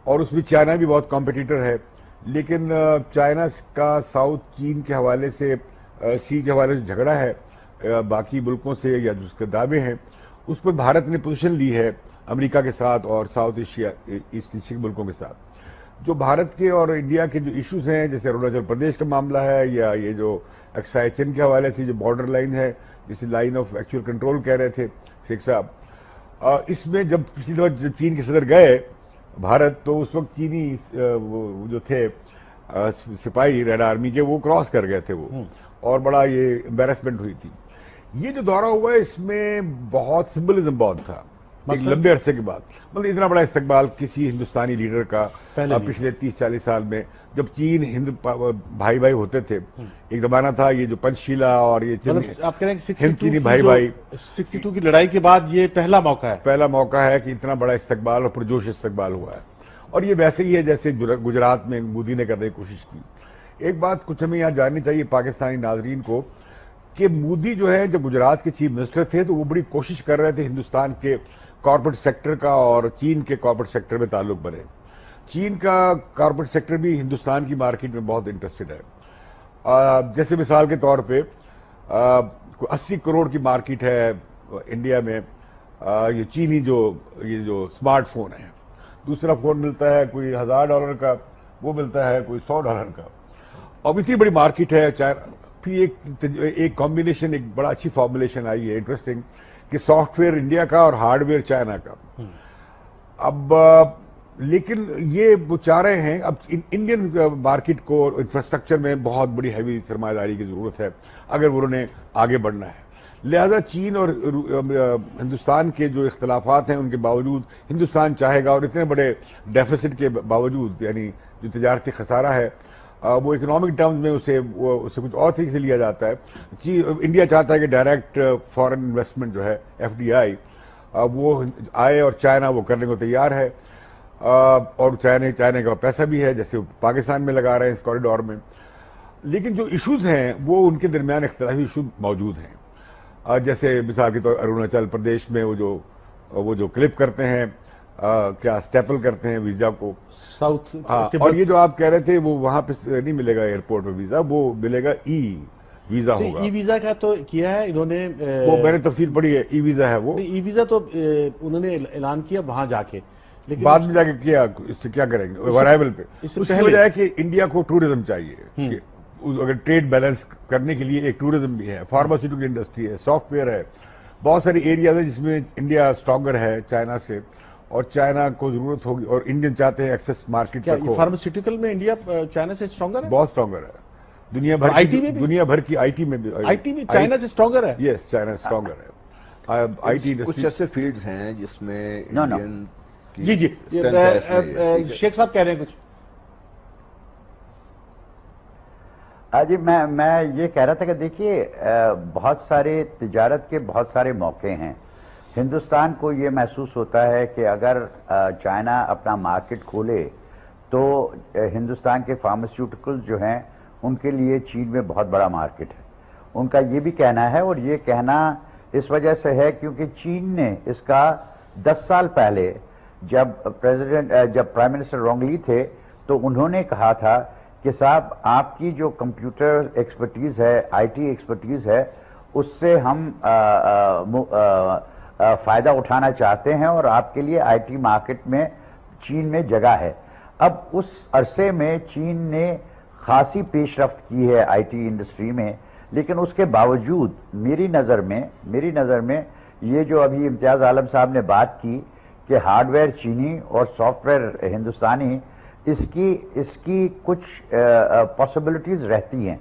اور اس میں چائنا بھی بہت کمپٹیٹر ہے. لیکن چائنا کا ساؤتھ چین کے حوالے سے سی کے حوالے سے جھگڑا ہے باقی ملکوں سے یا جو اس کے دعوے ہیں, اس پر بھارت نے پوزیشن لی ہے امریکہ کے ساتھ اور ساؤتھ ایشیا ایسٹ ایشیا کے ملکوں کے ساتھ. جو بھارت کے اور انڈیا کے جو ایشوز ہیں, جیسے اروناچل پردیش کا معاملہ ہے, یا یہ جو اکسائی چین کے حوالے سے جو بارڈر لائن ہے جسے لائن آف ایکچوئل کنٹرول کہہ رہے تھے شیخ صاحب, اس میں جب پچھلی دفعہ جب چین کے صدر گئے بھارت, تو اس وقت چینی جو تھے سپاہی ریڈ آرمی کے, وہ کراس کر گئے تھے وہ, اور بڑا یہ امبیرسمنٹ ہوئی تھی. یہ جو دورہ ہوا ہے اس میں بہت سمبلزم بہت تھا ایک لمبے عرصے کے بعد. مطلب اتنا بڑا استقبال کسی ہندوستانی لیڈر کا پچھلے 30-40 سال میں, جب چین ہند بھائی بھائی ہوتے تھے. ایک زمانہ تھا یہ جو پنچ شیلا اور یہ آپ کہہ رہے ہیں ہند چینی بھائی بھائی, 62 کی لڑائی کے بعد یہ پہلا موقع ہے کہ اتنا بڑا استقبال اور پرجوش استقبال ہوا ہے. اور یہ ویسے ہی ہے جیسے گجرات میں مودی نے کرنے کی کوشش کی. ایک بات کچھ ہمیں یہاں جاننی چاہیے پاکستانی ناظرین کو, کہ مودی جو ہے جب گجرات کے چیف منسٹر تھے تو وہ بڑی کوشش کر رہے تھے ہندوستان کے کارپوریٹ سیکٹر کا اور چین کے کارپوریٹ سیکٹر میں تعلق بنے. چین کا کارپوریٹ سیکٹر بھی ہندوستان کی مارکیٹ میں بہت انٹرسٹڈ ہے. جیسے مثال کے طور پہ 80 کروڑ کی مارکیٹ ہے انڈیا میں یہ چینی یہ جو اسمارٹ فون ہے. دوسرا فون ملتا ہے کوئی $1000 کا, وہ ملتا ہے کوئی $100 کا. اب اتنی بڑی مارکیٹ ہے. پھر ایک کمبینیشن, ایک بڑا اچھی فارمولیشن آئی ہے انٹرسٹنگ, کہ سافٹ ویئر انڈیا کا اور ہارڈ ویئر چائنا کا. اب لیکن یہ وہ چاہ رہے ہیں اب انڈین مارکیٹ کو انفراسٹرکچر میں بہت بڑی ہیوی سرمایہ داری کی ضرورت ہے اگر انہوں نے آگے بڑھنا ہے. لہذا چین اور ہندوستان کے جو اختلافات ہیں ان کے باوجود ہندوستان چاہے گا, اور اتنے بڑے ڈیفیسٹ کے باوجود, یعنی جو تجارتی خسارہ ہے وہ اکنامک ٹرمز میں اسے کچھ اور طریقے سے لیا جاتا ہے. انڈیا چاہتا ہے کہ ڈائریکٹ فارن انویسٹمنٹ جو ہے FDI وہ آئے, اور چائنا وہ کرنے کو تیار ہے, اور چائنا کا پیسہ بھی ہے جیسے پاکستان میں لگا رہے ہیں اس کوریڈور میں. لیکن جو ایشوز ہیں وہ ان کے درمیان اختلافی ایشو موجود ہیں. جیسے مثال کے طور اروناچل پردیش میں وہ جو کلپ کرتے ہیں, کیا اسٹیپل کرتے ہیں ویزا کو ساؤتھ, اور یہ جو آپ کہہ رہے تھے وہ وہاں پہ نہیں ملے گا ایئرپورٹ پہ ویزا, وہ ملے گا ویزا ہوگا. ای ویزا کا تو کیا ہے انہوں نے, وہ میں نے تفصیل پڑھی ہے, ویزا ہے وہ. ای ویزا تو انہوں نے اعلان کیا وہاں جا کے, لیکن بعد میں جا کے کیا اس سے کیا کریں گے ورائیول پہ. اس کی وجہ ہے کہ انڈیا کو ٹورزم چاہیے, اگر ٹریڈ بیلنس کرنے کے لیے ایک ٹورزم بھی ہے, فارماسیوٹیکل انڈسٹری ہے, سافٹ ویئر ہے, بہت ساری ایریاز ہیں جس میں انڈیا اسٹرانگر ہے چائنا سے, اور چائنا کو ضرورت ہوگی, اور انڈین چاہتے ہیں ایکسس مارکیٹ تک ہو. فارماسیوٹیکل میں انڈیا چائنا سے اسٹرانگر ہے, بہت اسٹرانگر ہے. دنیا بھر کی آئی ٹی میں چائنا سے اسٹرانگر ہے. یس, چائنا اسٹرانگر ہے. آئی ٹی کچھ ایسے فیلڈز ہیں جس میں انڈین جی شیخ صاحب کہہ رہے ہیں کچھ. جی میں یہ کہہ رہا تھا کہ دیکھیے بہت سارے تجارت کے بہت سارے موقع ہیں. ہندوستان کو یہ محسوس ہوتا ہے کہ اگر چائنا اپنا مارکیٹ کھولے تو ہندوستان کے فارماسیوٹیکل جو ہیں ان کے لیے چین میں بہت بڑا مارکیٹ ہے. ان کا یہ بھی کہنا ہے, اور یہ کہنا اس وجہ سے ہے کیونکہ چین نے اس کا 10 سال پہلے جب پرائم منسٹر رونگلی تھے تو انہوں نے کہا تھا کہ صاحب آپ کی جو کمپیوٹر ایکسپرٹیز ہے, آئی ٹی ایکسپرٹیز ہے, اس سے ہم فائدہ اٹھانا چاہتے ہیں, اور آپ کے لیے آئی ٹی مارکیٹ میں چین میں جگہ ہے. اب اس عرصے میں چین نے خاصی پیش رفت کی ہے آئی ٹی انڈسٹری میں, لیکن اس کے باوجود میری نظر میں یہ جو ابھی امتیاز عالم صاحب نے بات کی کہ ہارڈ ویئر چینی اور سافٹ ویئر ہندوستانی, اس کی کچھ پاسبلٹیز رہتی ہیں.